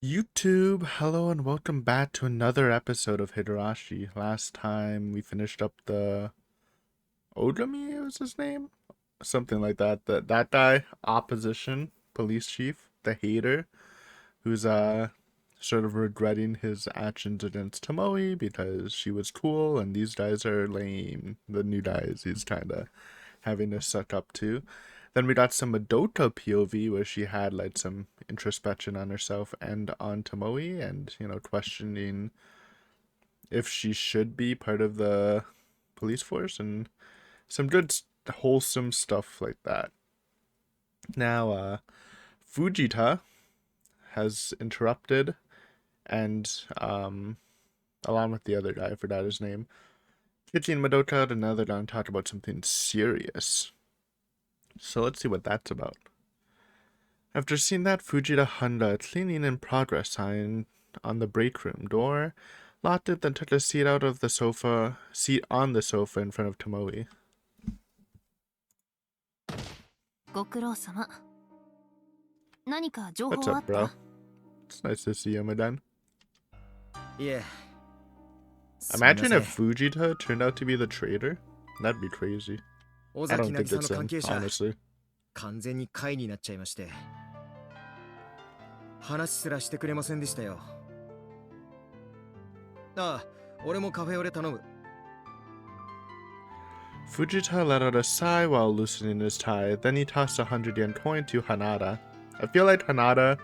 YouTube, hello and welcome back to another episode of Higurashi. Last time we finished up the Ogami was his name? Something like that. That guy, opposition, police chief, the hater, who's sort of regretting his actions against Tomoe because she was cool and these guys are lame. The new guys he's kinda having to suck up to. Then we got some Madoka POV where she had like some introspection on herself and on Tomoe and, questioning if she should be part of the police force and some good wholesome stuff like that. Now, Fujita has interrupted and, along with the other guy, I forgot his name, Kichi and Madoka and another guy talk about something serious. So let's see what that's about. After seeing that, Fujita hung a cleaning in progress sign on the break room door, locked it, then took a seat on the sofa in front of Tomoe. ご苦労様。何か情報 What's はあ up, った bro? It's nice to see you, Madan. Yeah. Imagine if Fujita turned out to be the traitor. That'd be crazy. I don't think it's him, honestly. 完全に会になっちゃいまして。話すらしてくれませんでしたよ。ああ、俺もカフェオレ頼む。Fujita let out a sigh while loosening his tie. Then he tossed a 100 yen coin to Hanada. I feel like Hanada,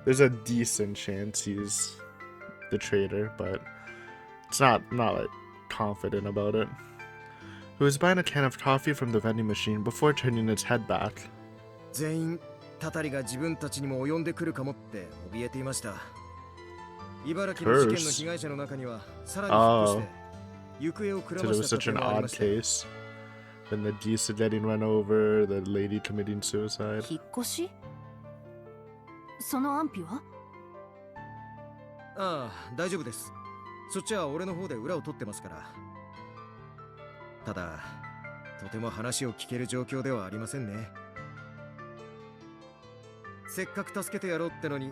there's a decent chance he's the traitor, but it's not like confident about it. Who was buying a can of coffee from the vending machine before turning its head back. 全員たたりが自分たちにも及んでくるかもって怯えていました。茨城の事件の被害者の中にはさらに引っ越して行方をくらました方もありました。 case. Then the geese getting run over, the lady committing suicide. 引っ越しその安否はああ、大丈夫です。そっちは俺の方で裏を取ってますから。ただ、とても話を聞ける状況ではありませんね。せっかく助けてやろうってのに、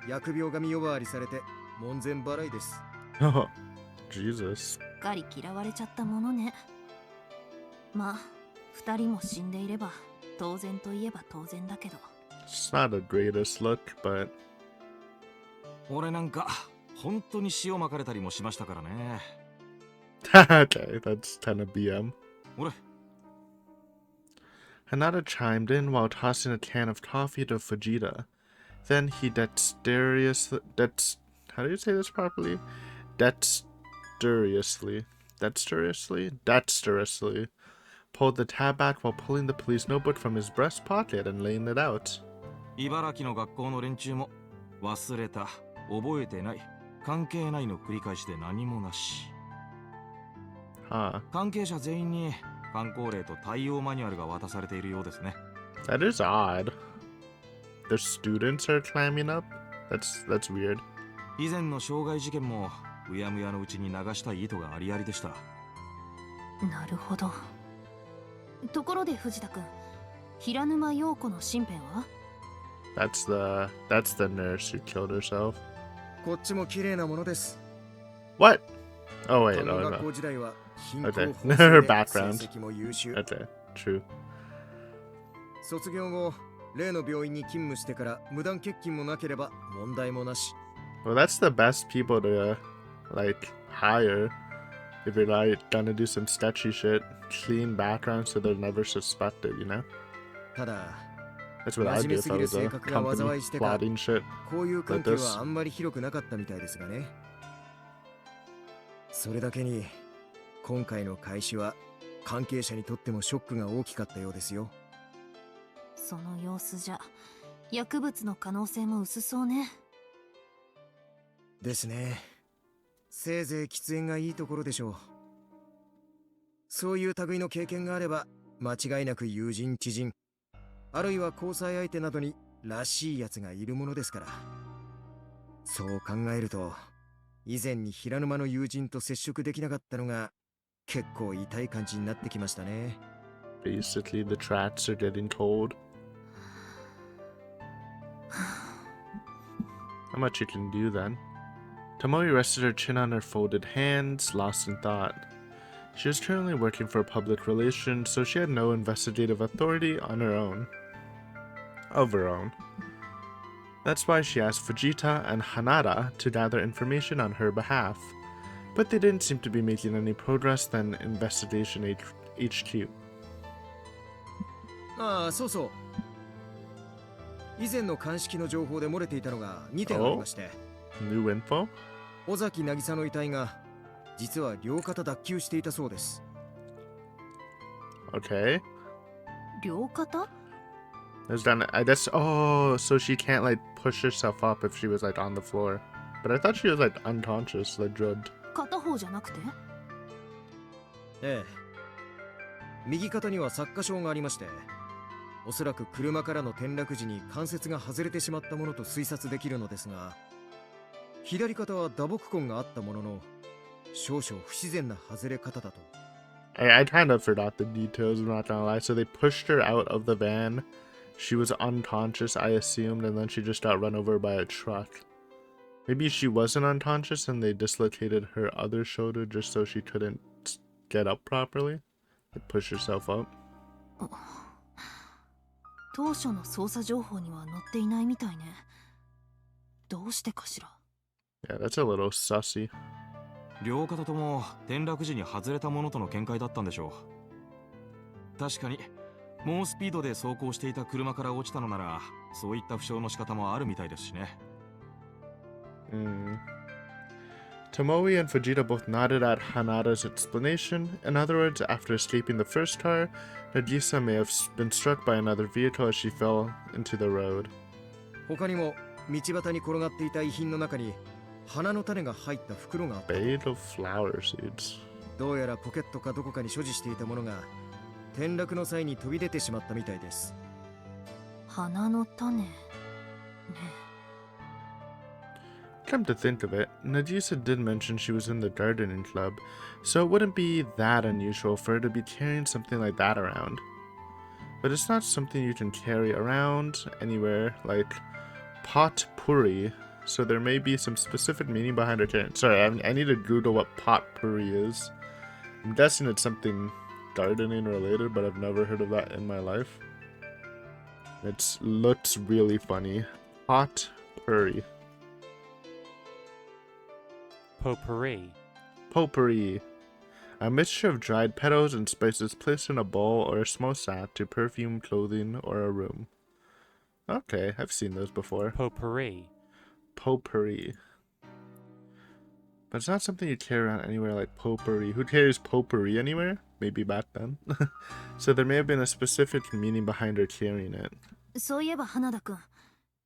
疫病神呼ばわりされて門前払いです。Oh, Jesus. すっかり嫌われちゃったものね。まあ、二人も死んでいれば当然といえば当然だけど。It's not the greatest look, but 俺なんか本当に塩まかれたりもしましたからね。okay, that's kind of BM. 俺 Hanada chimed in while tossing a can of coffee to Fujita. Then he dexterously how do you say this properly? Dexterously pulled the tab back while pulling the police notebook from his breast pocket and laying it out. 茨城の学校の連中も忘れた、覚えてない、関係ないの繰り返しで何もなし。関係者全員に観光令と対応マニュアルが渡されているようですね。That is odd. The students are climbing up? That's weird. 以前の傷害事件もうやむやのうちに流したい意図がありありでした。なるほど。ところで藤田君、平沼陽子の身辺は That's the nurse who killed herself. こっちも綺麗なものです。 What? Oh wait, 看護 no, 学校 no. 時代は貧 Okay. 困法 Her 制で background. 成績も優秀。 Okay, true. 卒業後、例の病院に勤務してから無断欠勤もなければ問題もなし。 Well, that's the best people to like hire if you're like gonna do some sketchy shit. Clean background so they're never suspected, you know? ただ、 That's what I'd do if I was a company plotting shit. こういう関係はあんまり広くなかったみたいですがね。それだけに今回の開始は関係者にとってもショックが大きかったようですよ。その様子じゃ薬物の可能性も薄そうね。ですね。せいぜい喫煙がいいところでしょう。そういう類の経験があれば間違いなく友人知人、あるいは交際相手などにらしいやつがいるものですから。そう考えると以前に平沼の友人と接触できなかったのが結構痛い感じになってきましたね。Basically, the tracks are getting cold. Not much you can do then. Tomoe rested her chin on her folded hands, lost in thought. She was currently working for public relations, so she had no investigative authority on her own. Of her own. That's why she asked Fujita and Hanada to gather information on her behalf, but they didn't seem to be making any progress than Investigation HQ. ああ、そうそう。以前の鑑識の情報で漏れていたのが2点ありまして。New info? 尾崎渚の遺体が実は両肩脱臼していたそうです。Okay. 両肩 There's done. I guess. Oh, so she can't like push herself up if she was like on the floor. But I thought she was like unconscious, like drugged. 片方じゃなくてええ。右肩には擦過傷がありまして、おそらく車からの転落時に関節が外れてしまったものと推察できるのですが、左肩は打撲痕があったものの、少々不自然な外れ方だと。I kind of forgot the details, I'm not gonna lie. So they pushed her out of the van. She was unconscious, I assumed, and then she just got run over by a truck. Maybe she wasn't unconscious and they dislocated her other shoulder just so she couldn't get up properly. Like push herself up. 当初の捜査情報には載っていないみたいね。どうしてかしら。Yeah, that's a little sussy. 両肩とも転落時に外れたものとの見解だったんでしょう。確かに猛スピードで走行していた車から落ちたのなら、そういった負傷の仕方もあるみたいですしね。Tomoe and Fujita both nodded at Hanada's explanation. In other words, after escaping the first car, Nagisa may have been struck by another vehicle as she fell into the road. 他にも道端に転がっていた遺品の中に花の種が入った袋があった。 Bait of flower seeds. どうやらポケットかどこかに所持していたものが転落の際に飛び出てしまったみたいです。花の種ね。 Come to think of it, Nagisa did mention she was in the gardening club, so it wouldn't be that unusual for her to be carrying something like that around. But it's not something you can carry around anywhere, like potpourri, so there may be some specific meaning behind her carrying. Sorry, I need to Google what potpourri is. I'm guessing it's something gardening related, but I've never heard of that in my life. It looks really funny. Potpourri. Potpourri. Potpourri. A mixture of dried petals and spices placed in a bowl or a small sack to perfume clothing or a room. Okay, I've seen those before. Potpourri. Potpourri. But it's not something you carry around anywhere like potpourri. Who carries potpourri anywhere? Maybe back then. So there may have been a specific meaning behind her carrying it. そういえば花田くん、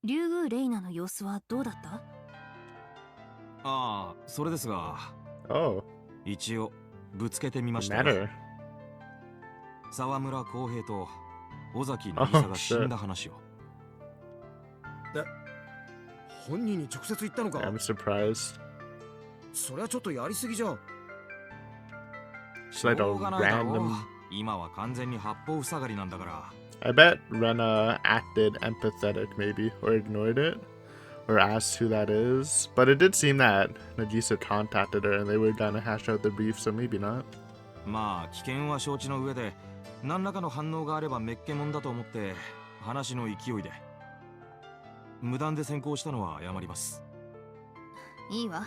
竜宮レイナの様子はどうだった？ああ、それですが、Oh, 一応ぶつけてみましたよ。 matter. 沢村康平と尾崎渚が死んだ話を。本人に直接言ったのか？ I'm surprised. それはちょっとやりすぎじゃん。It's like a しょうがないだろう。 random. 今は完全に八方塞がりなんだから。I bet Rena acted empathetic, maybe, or ignored it, or asked who that is. But it did seem that Nagisa contacted her and they were gonna hash out the beef, so maybe not. まあ危険は承知の上で、何らかの反応があればめっけもんだと思って話の勢いで。無断で先行したのは謝ります。いいわ。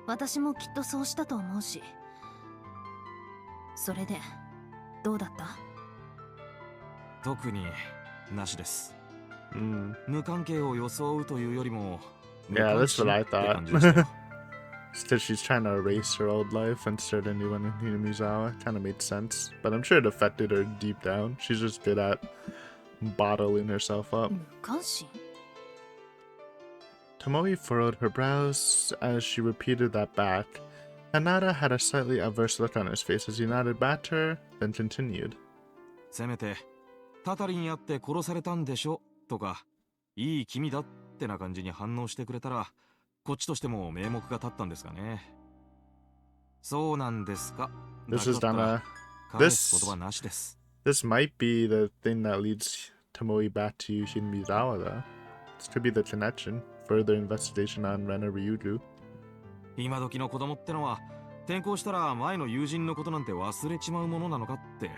私もきっとそうしたと思うし。それでどうだった？特になしです。Mm. 無関係を装うというよりも、 Yeah, that's what I 無関心って感じ thought. でしたよ。 It's because she's trying to erase her old life and start a new one in Hinamizawa. Kind of made sense. But I'm sure it affected her deep down. She's just good at bottling herself up. 無関心？ Tomoe furrowed her brows as she repeated that back. Hanada had a slightly averse look on his face as he nodded back to her, then continued. せめて、タタリにあって殺されたんでしょとか、いい君だってな感じに反応してくれたら、こっちとしても名目が立ったんですがね。そうなんですか。 This is だったら Dana. 返す言葉なしです。 This might be the thing that leads Tomoe back to Hinamizawa, though. This could be the connection. further investigation on Rena Ryuju. 今時の子供ってのは転校したら前の友人のことなんて忘れちまうものなのかって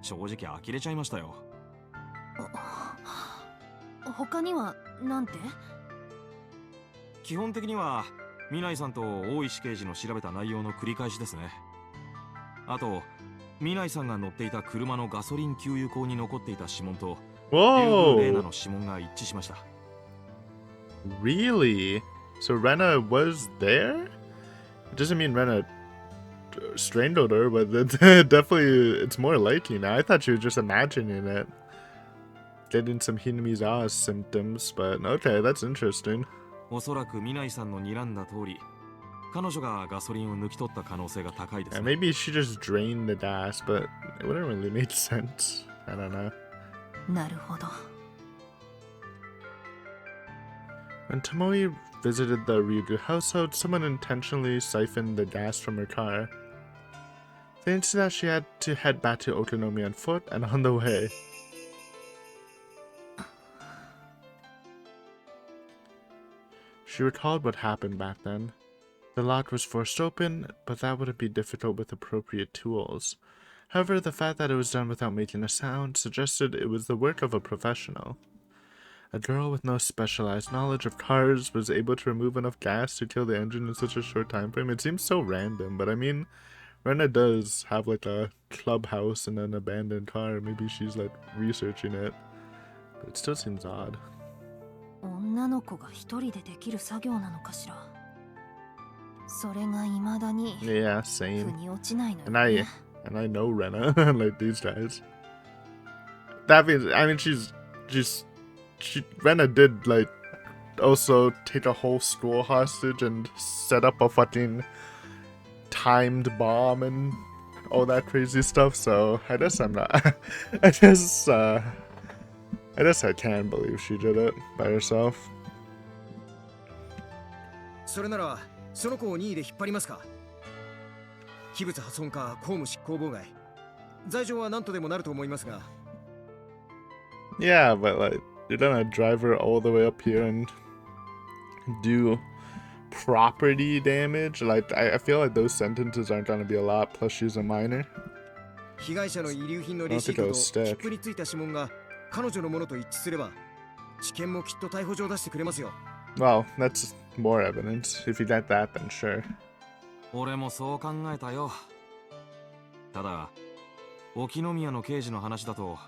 正直呆れちゃいましたよ。他にはなんて？基本的には南井さんと大石刑事の調べた内容の繰り返しですね。あと南井さんが乗っていた車のガソリン給油口に残っていた指紋と竜宮玲奈 Whoa! の指紋が一致しました。 Really? So Rena was there? It doesn't mean Rena strangled her, but definitely it's more likely now. I thought she was just imagining it. Getting some Hinamizawa symptoms, but okay, that's interesting. おそらく南井さんの睨んだ通り彼女がガソリンを抜き取った可能性が高いです Yeah, ね。 maybe she just drained the gas, but it wouldn't really make sense. I don't know. なるほど。When Tomoe visited the Ryugu household, someone intentionally siphoned the gas from her car. Thanks to that, she had to head back to Otonomi on foot, and on the way, she recalled what happened back then. The lock was forced open, but that wouldn't be difficult with appropriate tools. However, the fact that it was done without making a sound suggested it was the work of a professional. A girl with no specialized knowledge of cars was able to remove enough gas to kill the engine in such a short time frame. It seems so random, but I mean, Rena does have like a clubhouse and an abandoned car. Maybe she's like researching it, but it still seems odd. 女の子が一人でできる作業なのかしら。それが未だに Yeah, 腑 same. に落ちないのよ And I ね。 and I know Rena, like these guys. That means I mean Rena did like also take a whole school hostage and set up a fucking timed bomb and all that crazy stuff. So I guess I'm not. I guess I can believe she did it by herself. それならその子を任意で引っ張りますか。器物破損か公務執行妨害、罪状は何とでもなると思いますが。 Yeah, but like you're gonna drive her all the way up here and do property damage. Like I feel like those sentences aren't gonna be a lot. Plus she's a minor. 被害者の遺留品のレシートと切符についた指紋が彼女のものと一致すれば、地検もきっと逮捕状を出してくれますよ。 Well, that's more evidence. If you get that, then sure. 俺もそう考えたよ。ただ沖宮の刑事の話だと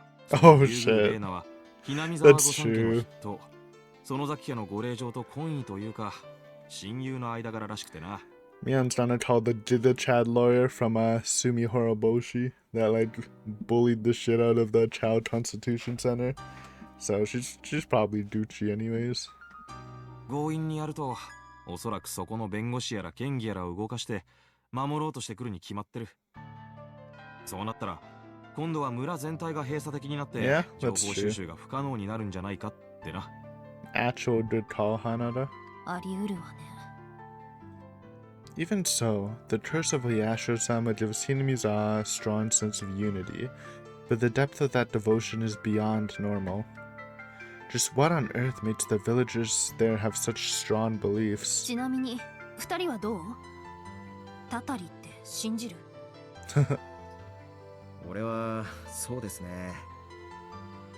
Oh 竜宮 shit. 玲奈はひなみ沢御 That's 三家の true. 筆頭、園崎家のご令嬢と懇意というか親友の間柄らしくてな。 Mion's gonna call the Chad lawyer from Sumi Horoboshi that like bullied the shit out of the Child Constitution Center. So she's probably Gucci anyways. 強引にやるとおそらくそこの弁護士やら県議やらを動かして守ろうとしてくるに決まってる。そうなったら今度は村全体が閉鎖的になって Yeah, 情 that's 報収集が不可能になるんじゃないかってな。 Actual good call, Hanada. あり得るわね。 Even so, the curse of Oyasho-sama gives Hinamizawa a strong sense of unity, but the depth of that devotion is beyond normal. Just what on earth makes the villagers there have such strong beliefs? ちなみに二人はどう？タタリって信じる？俺はそうですね。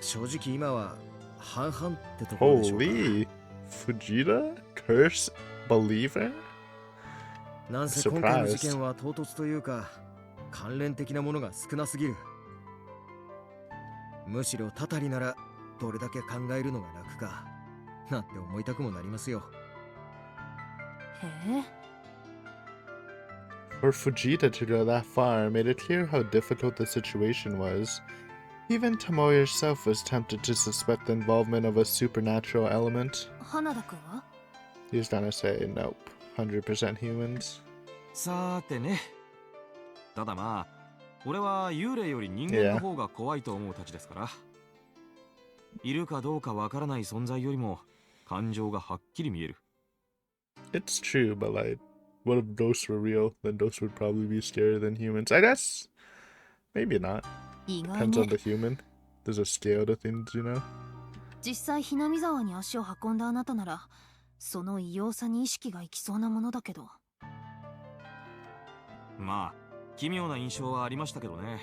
正直今は半々ってところでしょうか。 Holy! Fujita? Curse believer? なんせ今回の事件は唐突というか関連的なものが少なすぎる。むしろタタリならどれだけ考えるのが楽かなんて思いたくもなりますよ。へえ。 For Fujita to go that far made it clear how difficult the situation was. Even Tomoe herself was tempted to suspect the involvement of a supernatural element. 花田くんは？ He's gonna say nope, 100% humans. さーてね。ただまあ俺は幽霊より人間の方が怖いと思うたちですから。いるかどうかわからない存在よりも感情がはっきり見える。 It's true, but like, what if ghosts were real? Then ghosts would probably be scarier than humans. I guess. Maybe not. 意外 Depends on ね。 the human. There's a scale to things, you know? 実際ひなみ沢に足を運んだあなたならその異様さに意識がいきそうなものだけど。まあ奇妙な印象はありましたけどね。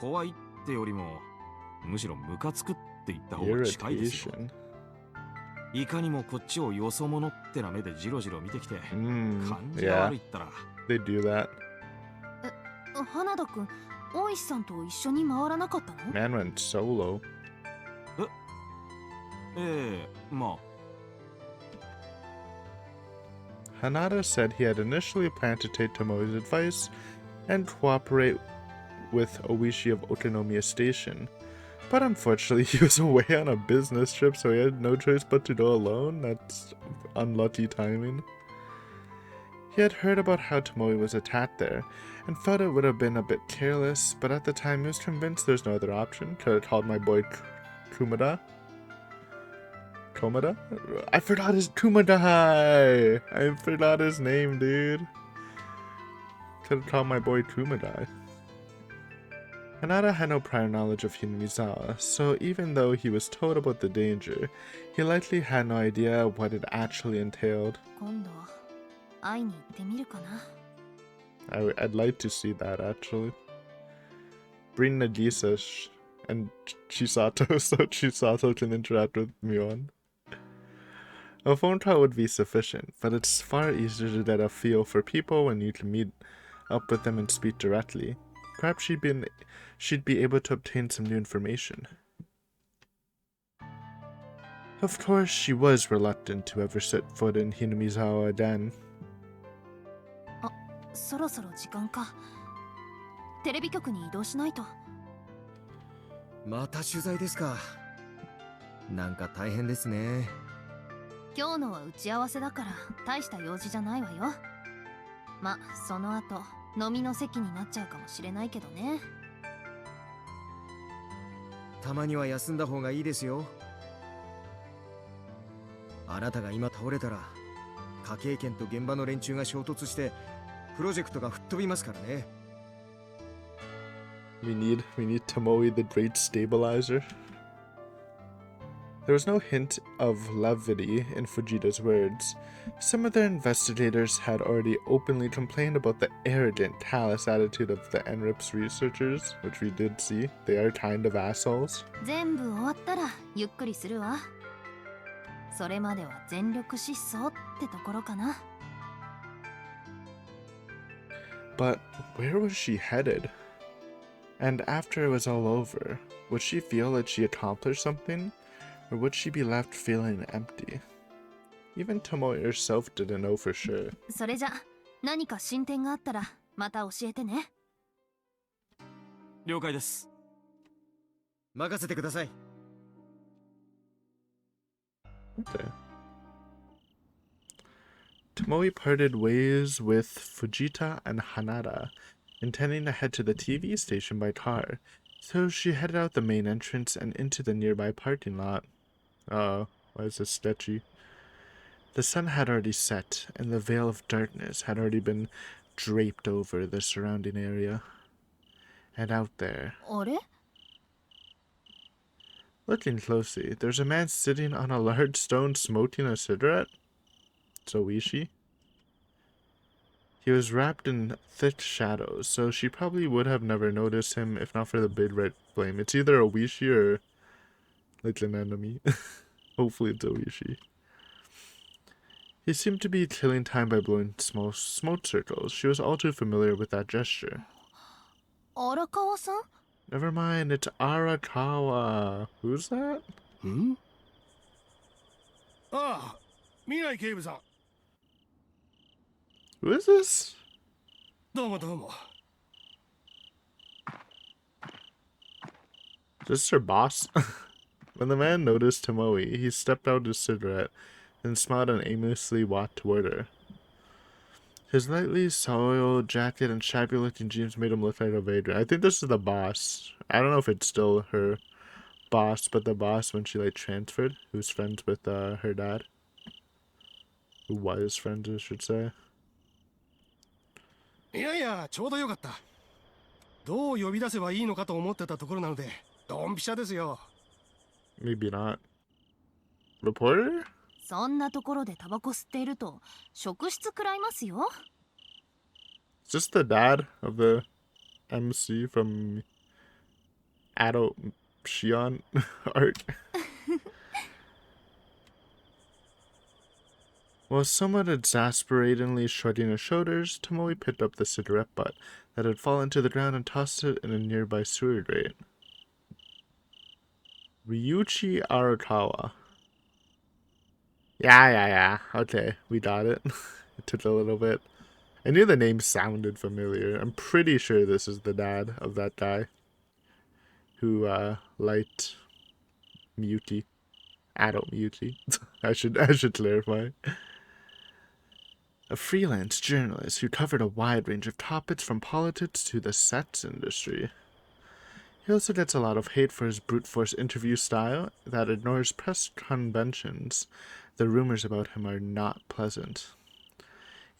怖いってよりもむしろムカつくって言った方が近いですよ。 Irritation. いかにもこっちをよそ者ってな目でジロジロ見てきて、感じが Yeah, 悪いったら。 they do that. 花田くん、大石さんと一緒に回らなかったの？ Man went solo. ええ、まあ Hanada said he had initially planned to take Tomoe's advice and cooperate with Oishi of Otonomiya Station. But unfortunately, he was away on a business trip, so he had no choice but to go alone. That's unlucky timing. He had heard about how Tomoe was attacked there, and felt it would have been a bit careless, but at the time he was convinced there's no other option. Could have called my boy Kumada. Komada? I forgot his Kumadai! I forgot his name, dude. Could have called my boy Kumadai. Hanada had no prior knowledge of Hinamizawa, so even though he was told about the danger, he likely had no idea what it actually entailed. 今度会いに行ってみるかな。I'd like to see that, actually. Bring Nagisa and Chisato so Chisato can interact with Mion. A phone call would be sufficient, but it's far easier to get a feel for people when you can meet up with them and speak directly. Perhaps she'd be able to obtain some new information. Of course, she was reluctant to ever set foot in Hinamizawa again. そろそろ時間か。テレビ局に移動しないと。また取材ですか。なんか大変ですね。今日のは打ち合わせだから大した用事じゃないわよ。ま、その後飲みの席になっちゃうかもしれないけどね。たまには休んだ方がいいですよ。あなたが今倒れたら科警研と現場の連中が衝突してプロジェクトが吹っ飛びますからね。We need Tomoe the Great Stabilizer. There was no hint of levity in Fujita's words. Some of their investigators had already openly complained about the arrogant, callous attitude of the NRIPS researchers, which we did see. They are kind of assholes. 全部終わったらゆっくりするわ。それまでは全力疾走ってところかな。But where was she headed? And after it was all over, would she feel that she accomplished something? Or would she be left feeling empty? Even Tomoe herself didn't know for sure. それじゃ何か進展があったらまた教えてね。了解です。任せてください。Okay. Tomoe parted ways with Fujita and Hanada, intending to head to the TV station by car, so she headed out the main entrance and into the nearby parking lot. Uh-oh, why is this sketchy? The sun had already set, and the veil of darkness had already been draped over the surrounding area. And out there, あれ？ looking closely, there's a man sitting on a large stone smoking a cigarette. It's Oishi. He was wrapped in thick shadows, so she probably would have never noticed him if not for the big red flame. It's either Oishi or like an enemy. Hopefully it's Oishi. He seemed to be killing time by blowing small smoke circles. She was all too familiar with that gesture. 荒川さん？ Never mind, it's Arakawa. Who's that? ん？ああ、未来警部さん。Who is this? どうもどうも。Is this her boss? When the man noticed Tomoe, he stepped out his cigarette and smiled and aimlessly walked toward her. His lightly soiled jacket and shabby-looking jeans made him look like a vagrant. I think this is the boss. I don't know if it's still her boss, but the boss when she like transferred, who's friends with her dad. Who was friends, I should say. いやいや、ちょうどよかった。どう呼び出せばいいのかと思ってたところなので、ドンピシャですよ。Maybe not. Reporter? そんなところでタバコ吸っていると職質食らいますよ。 Is this the dad of the MC from Adult Shion arc? While somewhat exasperatingly shrugging his shoulders, Tomoe picked up the cigarette butt that had fallen to the ground and tossed it in a nearby sewer grate. Ryuichi Arakawa. Yeah. Okay, we got it. It took a little bit. I knew the name sounded familiar. I'm pretty sure this is the dad of that guy who liked Miyuki. Adult Miyuki. I should clarify. A freelance journalist who covered a wide range of topics from politics to the sex industry. He also gets a lot of hate for his brute force interview style that ignores press conventions. The rumors about him are not pleasant.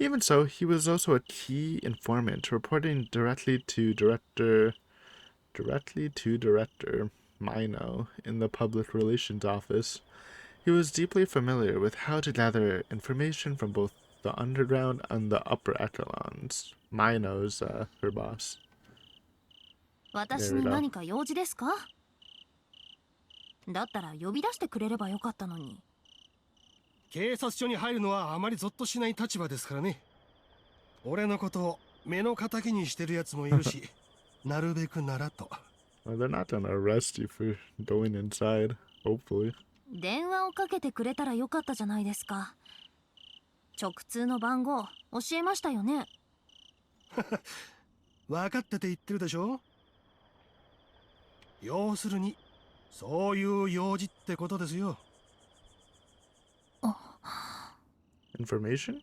Even so, he was also a key informant, reporting directly to Director Mino in the public relations office. He was deeply familiar with how to gather information from both the underground and the upper echelons. Mino's her boss. 私 There we に go. 何か用事ですか？だったら呼び出してくれればよかったのに。警察署に入るのはあまりゾッとしない立場ですからね。俺のことを目の敵にしてるやつもいるし、なるべくならと。Well, they're not gonna arrest you for going inside, hopefully. 電話をかけてくれたらよかったじゃないですか。直通の番号教えましたよね。分かってて言ってるでしょ。要するにそういう用事ってことですよ。Information?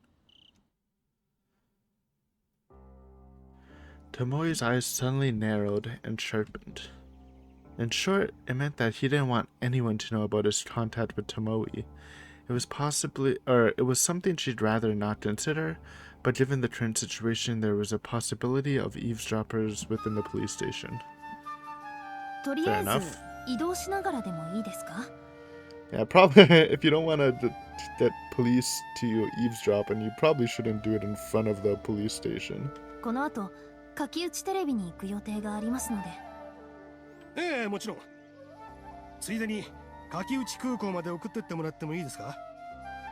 Tomoe's eyes suddenly narrowed and sharpened. In short, it meant that he didn't want anyone to know about his contact with Tomoe. It was something she'd rather not consider, but given the current situation, there was a possibility of eavesdroppers within the police station. とりあえず Fair enough. 移動しながらでもいいですか？ Yeah, probably if you don't want to get police to eavesdrop, and you probably shouldn't do it in front of the police station. この後書き打ちテレビに行く予定がありますので。ええ、もちろん。ついでに柿内空港まで送ってってもらってもいいですか？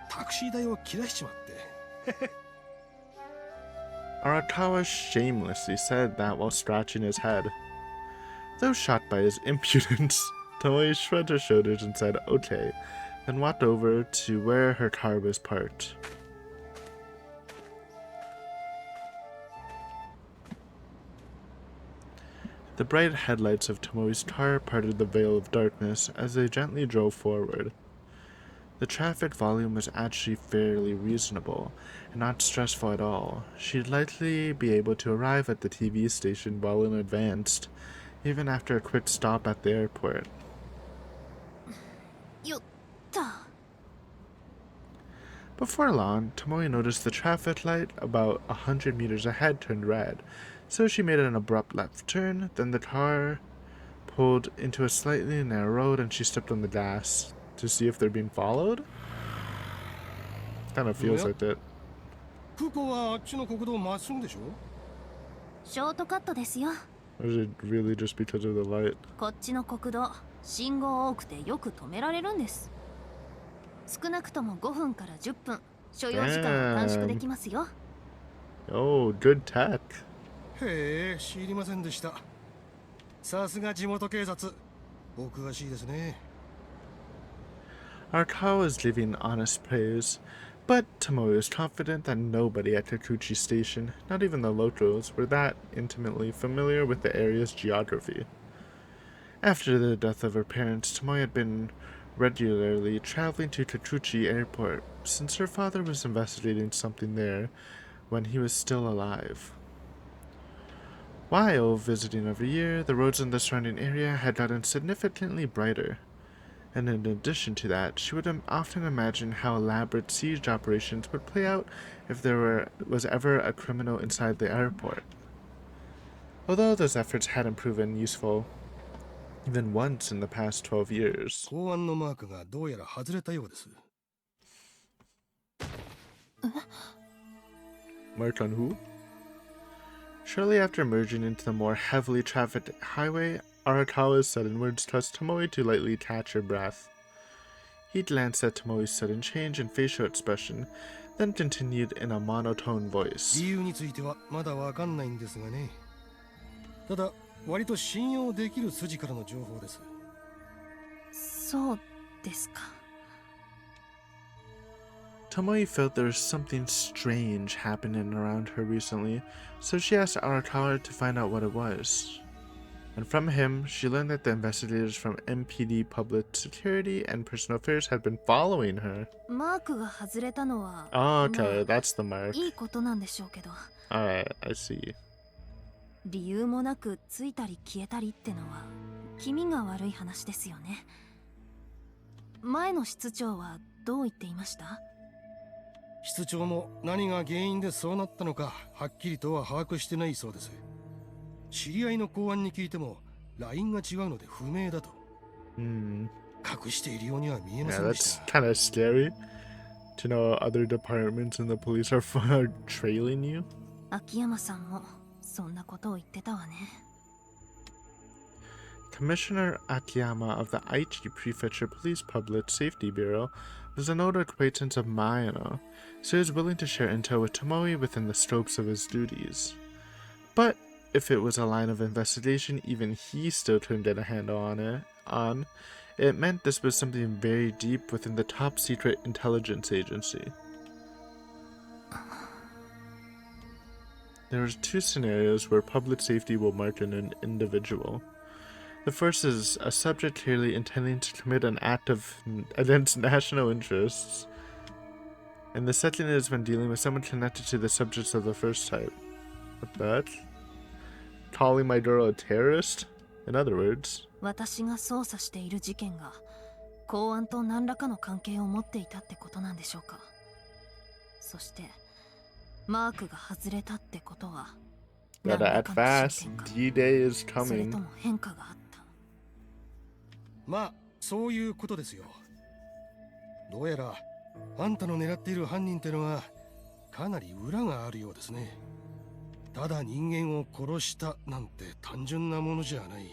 タクシー代を切らしちまって。Arakawa shamelessly said that while scratching his head. Though shocked by his impudence, Tomoe shrugged her shoulders and said, okay, then walked over to where her car was parked. The bright headlights of Tomoe's car parted the veil of darkness as they gently drove forward. The traffic volume was actually fairly reasonable, and not stressful at all. She'd likely be able to arrive at the TV station well in advance, even after a quick stop at the airport. よった。 Before long, Tomoe noticed the traffic light about 100 meters ahead turned red, so she made an abrupt left turn. Then the car pulled into a slightly narrow road and she stepped on the gas to see if they're being followed. Kind of feels like that. 空港はあっちの国道まっすぐでしょ。ショートカットですよ。 Or is it really just because of the light? こっちの国道信号多くてよく止められるんです。少なくとも5分から10分所要時間を短縮できますよ。 Oh, good tech. へえ、知りませんでした。さすが地元警察。お詳しいですね。 Arakawa was giving honest praise, but Tomoe was confident that nobody at Kikuchi Station, not even the locals, were that intimately familiar with the area's geography. After the death of her parents, Tomoe had been regularly traveling to Kikuchi Airport since her father was investigating something there when he was still alive. While visiting every year, the roads in the surrounding area had gotten significantly brighter. And in addition to that, she would often imagine how elaborate siege operations would play out if there was ever a criminal inside the airport. Although those efforts hadn't proven useful, even once in the past 12 years. 公安のマークがどうやら外れたようです。Marked on who? Shortly after merging into the more heavily trafficked highway, Arakawa's sudden words caused Tomoe to lightly catch her breath. He glanced at Tomoe's sudden change in facial expression, then continued in a monotone voice. 理由についてはまだわかんないんですがね。ただ、割と信用できる筋からの情報です。そうですか。Tomoe felt there was something strange happening around her recently, so she asked Arakawa to find out what it was. And from him, she learned that the investigators from MPD Public Security and Personal Affairs had been following her. マークが外れたのは、Oh, okay, まあ that's the mark. いいことなんでしょうけど、 Alright, I see. 理由もなくついたり消えたりってのは気味が悪い話ですよね。前の室長はどう言っていました？室長も何が原因でそうなったのかはっきりとは把握してないそうです。知り合いの公安に聞いてもラインが違うので不明だと。隠しているようには見えませ Yeah, んでし that's た。 kind of scary to know other departments in the police are trailing you. 秋山さんもそんなことを言ってたわね。Commissioner Akiyama of the Aichi Prefecture Police Public Safety Bureau was an old acquaintance of Mayano, so he was willing to share intel with Tomoe within the scopes of his duties. But if it was a line of investigation even he still couldn't get a handle on, it meant this was something very deep within the top secret intelligence agency. There are two scenarios where public safety will mark an individual. The first is a subject clearly intending to commit an act against national interests. And the second is when dealing with someone connected to the subjects of the first type. What that? Calling my girl a terrorist? In other words. 私が捜査している事件が公安と何らかの関係を持っていたってことなんでしょうか。そしてマークが外れたってことは Gotta act fast. D-Day is それと coming. も変化があった。まあそういうことですよ。どうやらあんたの狙っている犯人ってのはかなり裏があるようですね。ただ人間を殺したなんて単純なものじゃない。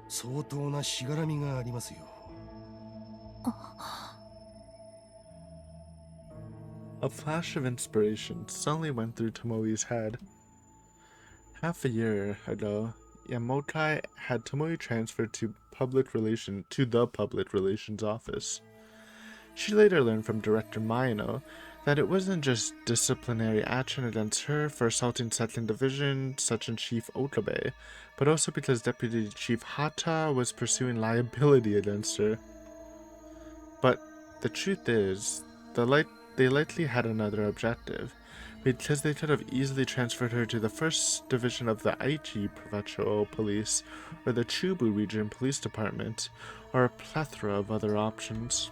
相当なしがらみがありますよ。A flash of inspiration suddenly went through Tomoe's head. Half a year ago, Yamokai had Tomoe transferred to the public relations office. She later learned from Director Maino that it wasn't just disciplinary action against her for assaulting 2nd Division Section Chief Okabe, but also because Deputy Chief Hata was pursuing liability against her. But the truth is, they likely had another objective, because they could have easily transferred her to the 1st Division of the Aichi Prefectural Police, or the Chubu Region Police Department, or a plethora of other options.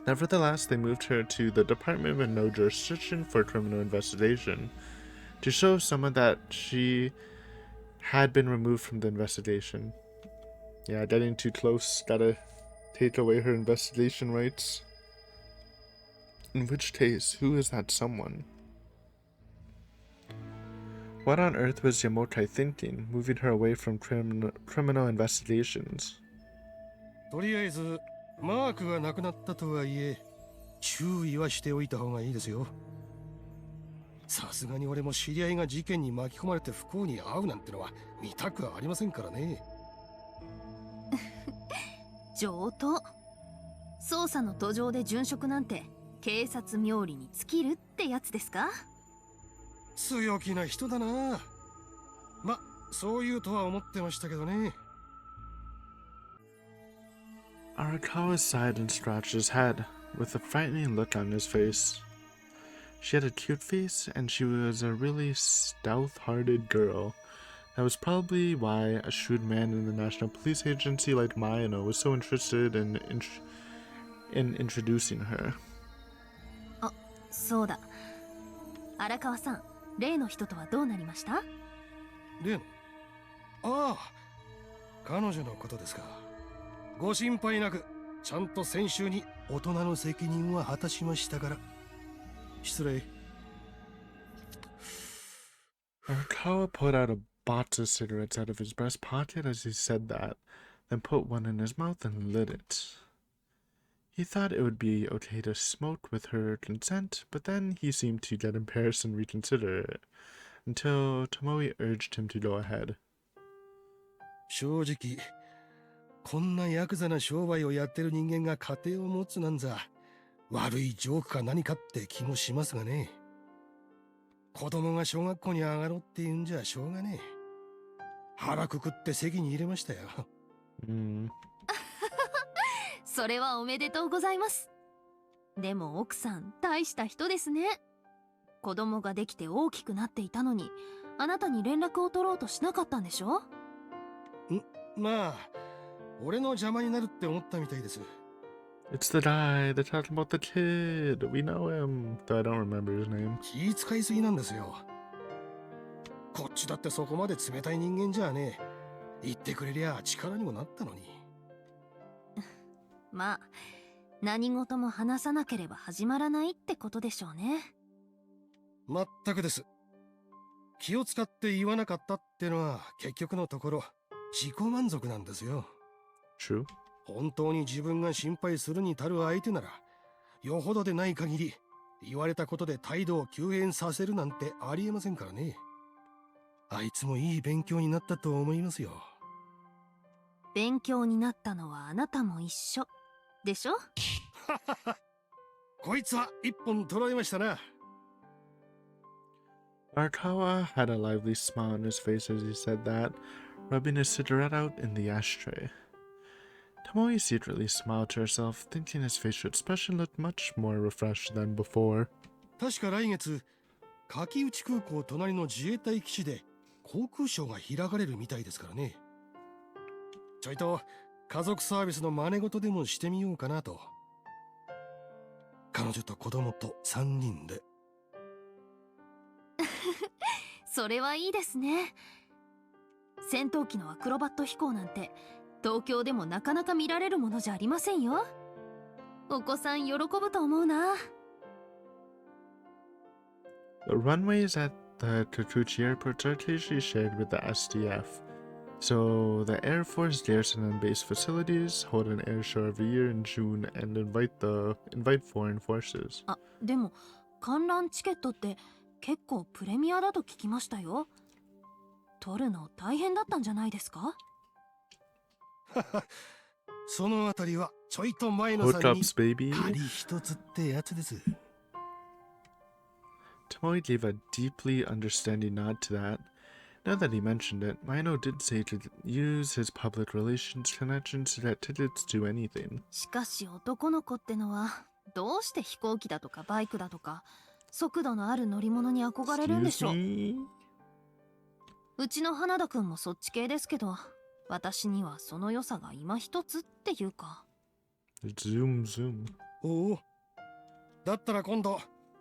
Nevertheless, they moved her to the department with no jurisdiction for criminal investigation, to show someone that she had been removed from the investigation. Yeah, getting too close, gotta take away her investigation rights. In which case, who is that someone? What on earth was Yamokai thinking, moving her away from criminal investigations? とりあえずマークがなくなったとはいえ注意はしておいた方がいいですよ。さすがに俺も知り合いが事件に巻き込まれて不幸に遭うなんてのは見たくありませんからね。上等。捜査の途上で殉職なんて警察冥利に尽きるってやつですか？強気な人だな。ま、そう言うとは思ってましたけどね。Arakawa sighed and scratched his head, with a frightening look on his face. She had a cute face, and she was a really stout-hearted girl. That was probably why a shrewd man in the National Police Agency like Mayano was so interested in introducing her. あ、そうだ。荒川さん、例の人とはどうなりました？例の？ああ、彼女のことですか。ご心配なく、ちゃんと先週に大人の責任は果たしましたから。失礼。Arakawa pulled out a box of cigarettes out of his breast pocket as he said that, then put one in his mouth and lit it. He thought it would be okay to smoke with her consent, but then he seemed to get embarrassed and reconsider it, until Tomoe urged him to go ahead. 正直、こんなヤクザな商売をやってる人間が家庭を持つなんざ、悪いジョークか何かって気もしますがね。子供が小学校に上がろうって言うんじゃしょうがねえ。腹くくって席に入れましたよ。それはおめでとうございます。でも奥さん大した人ですね。子供ができて大きくなっていたのに、あなたに連絡を取ろうとしなかったんでしょ？まあ、俺の邪魔になるって思ったみたいです。It's the guy, they're talking about the kid. We know him, though I don't remember his name. 気遣いすぎなんですよ。こっちだってそこまで冷たい人間じゃねえ。言ってくれりゃ力にもなったのに。まあ、何事も話さなければ始まらないってことでしょうね。まったくです。気を使って言わなかったってのは結局のところ自己満足なんですよ。True. 本当に自分が心配するに足る相手なら、よほどでない限り言われたことで態度を急変させるなんてありえませんからね。あいつもいい勉強になったと思いますよ。勉強になったのはあなたも一緒でしょ？こいつは一本取られましたな。Arakawa had a lively smile on his face as he said that, rubbing his cigarette out in the ashtray. Tomoe secretly smiled to herself, thinking his facial expression looked much more refreshed than before. 確か来月、柿内空港隣の自衛隊基地で航空ショーが開かれるみたいですからね。ちょいと家族サービスの真似事でもしてみようかなと。彼女と子供と3人で。それはいいですね。戦闘機のアクロバット飛行なんて東京でもなかなか見られるものじゃありませんよ。お子さん喜ぶと思うな。The runways at the Kikuchi airport are occasionally shared with the SDF, so the Air Force garrison and base facilities hold an air show every year in June and invite foreign forces. あ、でも観覧チケットって結構プレミアだと聞きましたよ。取るの大変だったんじゃないですか？そのあたりはちょいと前のさんに Hookups, baby. 仮一つってやつです。Tomoe gave a deeply understanding nod to that. Now that he mentioned it, Mino did say to use his public relations connections to get tickets to anything. しかし男の子ってのはどうして飛行機だとかバイクだとか速度のある乗り物に憧れるんでしょう。 me? うちの花田くんもそっち系ですけど、私にはその良さが今一つっていうか。Zoom, zoom. おお。だったら今度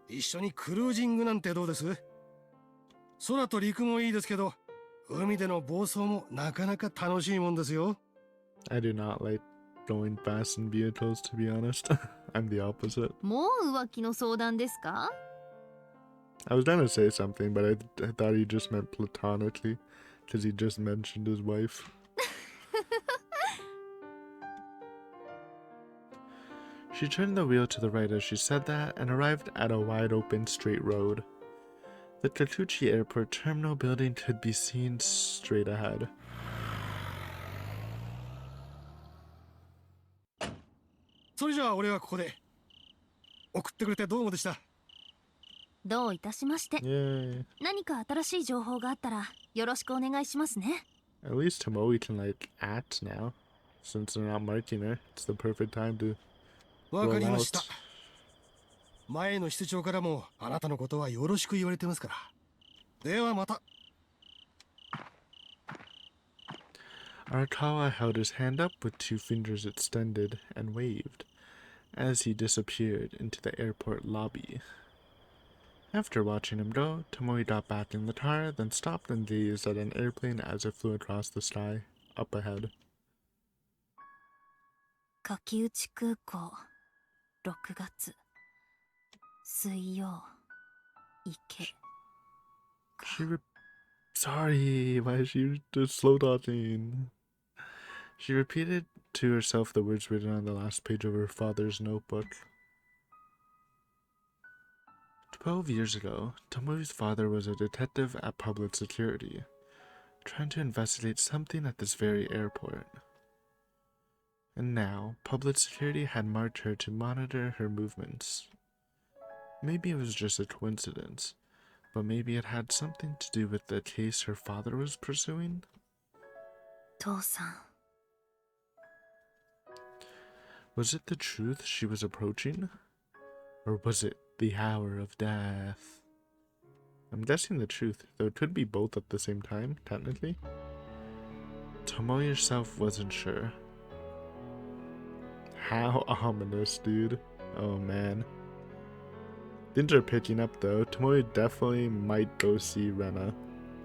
一緒にクルージングなんてどうです？空と陸もいいですけど、海での暴走もなかなか楽しいもんですよ。I do not like going fast in vehicles, to be honest. I'm the opposite. もう浮気の相談ですか？ I was gonna say something, but I thought he just meant platonically, because he just mentioned his wife. She turned the wheel to the right as she said that and arrived at a wide open straight road. The Kikuchi Airport terminal building could be seen straight ahead. それじゃあ俺はここで。送ってくれてどうもでした。どういたしまして。 Yay. 何か新しい情報があったらよろしくお願いしますね。 At least Tomoe can, like, act now. Since they're not marking her, it's the perfect time to わかり roll ました。 out. 前の室長からもあなたのことはよろしく言われてますから。ではまた。Arakawa held his hand up with 2 fingers extended and waved as he disappeared into the airport lobby. After watching him go, Tomoe got back in the car, then stopped and gazed at an airplane as it flew across the sky. up ahead. 柿内空港6月水曜池 Sorry, why is she just slow dodging? She repeated to herself the words written on the last page of her father's notebook. 12 years ago, Tomoe's father was a detective at public security, trying to investigate something at this very airport. And now, public security had marked her to monitor her movements. Maybe it was just a coincidence, but maybe it had something to do with the case her father was pursuing? 父さん Was it the truth she was approaching? Or was it the hour of death? I'm guessing the truth, though it could be both at the same time, technically. Tomoe herself wasn't sure. How ominous, dude. Oh man. Things are picking up though. Tomoe definitely might go see Rena,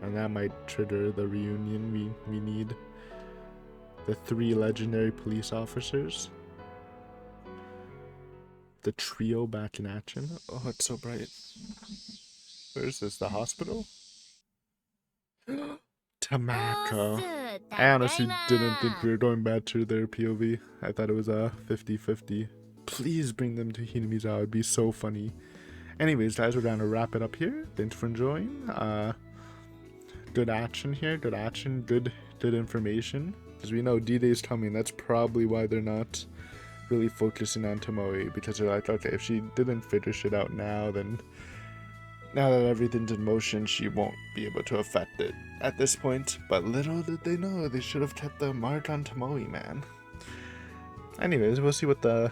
and that might trigger the reunion we need. The 3 legendary police officers. The trio back in action. Oh, it's so bright. Where is this? The hospital? Tamako. I honestly didn't think we were going back to their POV. I thought it was a 50-50. Please bring them to Hinamizawa. It'd be so funny. Anyways, guys, we're gonna wrap it up here. Thanks for enjoying. Good action here. Good action. Good information. Because we know D-Day's coming. That's probably why they're not really focusing on Tomoe, because they're like, okay, if she didn't finish it out now, then now that everything's in motion, she won't be able to affect it at this point. But little did they know, they should have kept the mark on Tomoe, man. Anyways, we'll see what the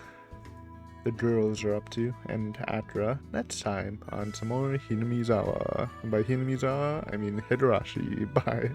girls are up to and Atra next time on some more Hinamizawa. And by Hinamizawa, I mean Higurashi. Bye.